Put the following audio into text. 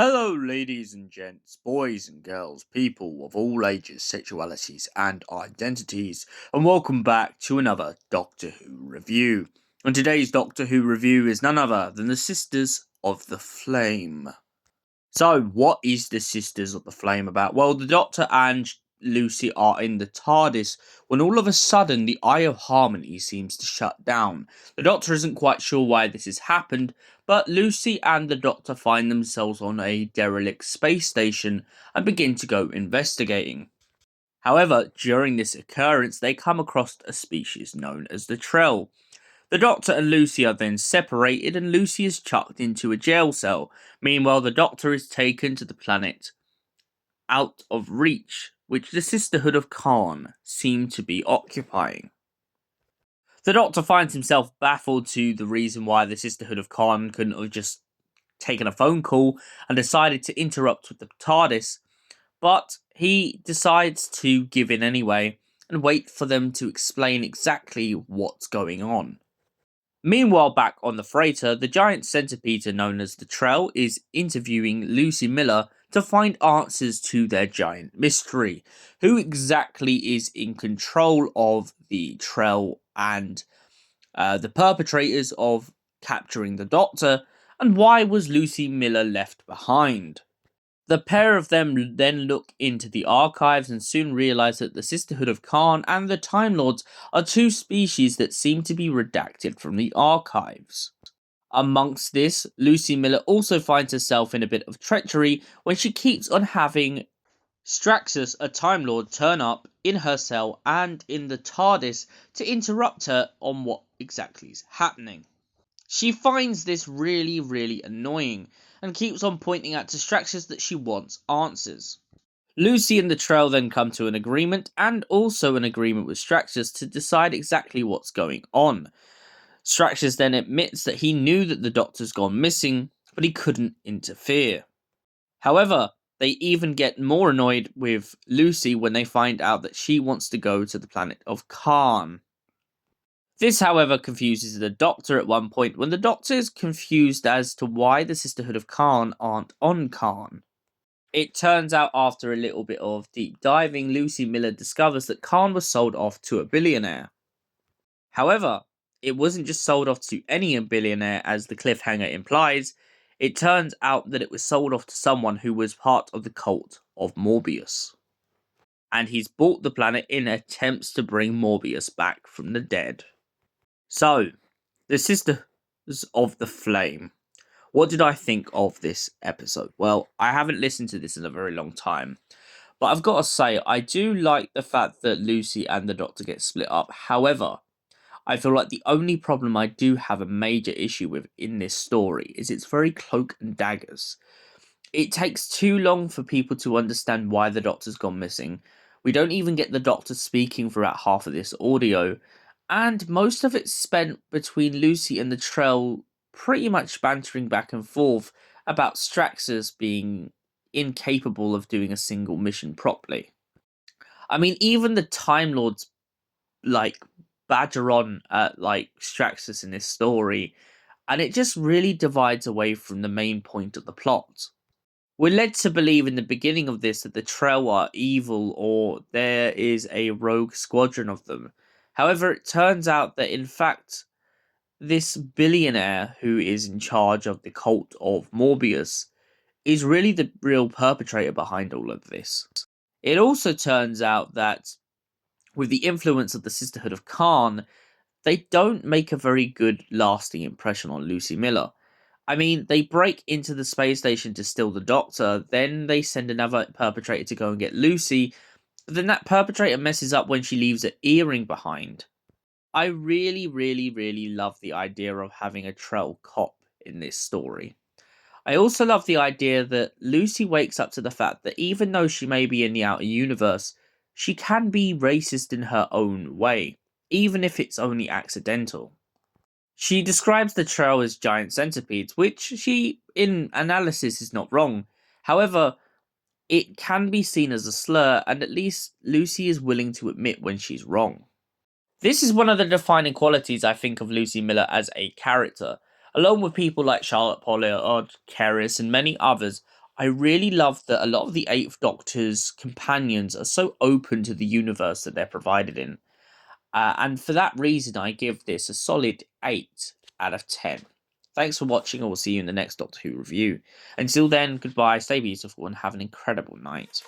Hello, ladies and gents, boys and girls, people of all ages, sexualities, and identities, and welcome back to another Doctor Who review. And today's Doctor Who review is none other than the Sisters of the Flame. So, what is the Sisters of the Flame about? Well, the Doctor and Lucy are in the TARDIS when all of a sudden the Eye of Harmony seems to shut down. The Doctor isn't quite sure why this has happened, but Lucy and the Doctor find themselves on a derelict space station and begin to go investigating. However, during this occurrence, they come across a species known as the Trell. The Doctor and Lucy are then separated and Lucy is chucked into a jail cell. Meanwhile, the Doctor is taken to the planet Out of Reach, which the Sisterhood of Khan seem to be occupying. The Doctor finds himself baffled to the reason why the Sisterhood of Khan couldn't have just taken a phone call and decided to interrupt with the TARDIS, but he decides to give in anyway and wait for them to explain exactly what's going on. Meanwhile, back on the freighter, the giant centipede known as the Trell is interviewing Lucie Miller to find answers to their giant mystery. Who exactly is in control of the Trell and the perpetrators of capturing the Doctor, and why was Lucie Miller left behind? The pair of them then look into the archives and soon realise that the Sisterhood of Khan and the Time Lords are two species that seem to be redacted from the archives. Amongst this, Lucie Miller also finds herself in a bit of treachery when she keeps on having Straxus, a Time Lord, turn up in her cell and in the TARDIS to interrupt her on what exactly is happening. She finds this really annoying and keeps on pointing out to Straxus that she wants answers. Lucy and the Trell then come to an agreement, and also an agreement with Straxus to decide exactly what's going on. Straxus then admits that he knew that the Doctor's gone missing, but he couldn't interfere. However, they even get more annoyed with Lucy when they find out that she wants to go to the planet of Khan. This, however, confuses the Doctor at one point when the Doctor is confused as to why the Sisterhood of Khan aren't on Khan. It turns out after a little bit of deep diving, Lucie Miller discovers that Khan was sold off to a billionaire. However, it wasn't just sold off to any billionaire as the cliffhanger implies. It turns out that it was sold off to someone who was part of the cult of Morbius. And he's bought the planet in attempts to bring Morbius back from the dead. So, the Sisters of the Flame. What did I think of this episode? Well, I haven't listened to this in a very long time. But I've got to say, I do like the fact that Lucy and the Doctor get split up. However, I feel like the only problem I do have a major issue with in this story is it's very cloak and daggers. It takes too long for people to understand why the Doctor's gone missing. We don't even get the Doctor speaking throughout half of this audio. And most of it's spent between Lucy and the Trell pretty much bantering back and forth about Straxus being incapable of doing a single mission properly. I mean, even the Time Lords, badger on at, Straxus in this story, and it just really divides away from the main point of the plot. We're led to believe in the beginning of this that the Trell are evil or there is a rogue squadron of them. However, it turns out that in fact, this billionaire who is in charge of the cult of Morbius is really the real perpetrator behind all of this. It also turns out that with the influence of the Sisterhood of Khan, they don't make a very good lasting impression on Lucie Miller. I mean, they break into the space station to steal the Doctor, then they send another perpetrator to go and get Lucy, but then that perpetrator messes up when she leaves an earring behind. I really love the idea of having a Trell cop in this story. I also love the idea that Lucy wakes up to the fact that even though she may be in the outer universe, she can be racist in her own way, even if it's only accidental. She describes the Trell as giant centipedes, which she, in analysis, is not wrong. However, it can be seen as a slur, and at least Lucy is willing to admit when she's wrong. This is one of the defining qualities I think of Lucie Miller as a character. Along with people like Charlotte Pollard, Keris, and many others, I really love that a lot of the Eighth Doctor's companions are so open to the universe that they're provided in. And for that reason, I give this a solid 8 out of 10. Thanks for watching, and we'll see you in the next Doctor Who review. Until then, goodbye, stay beautiful, and have an incredible night.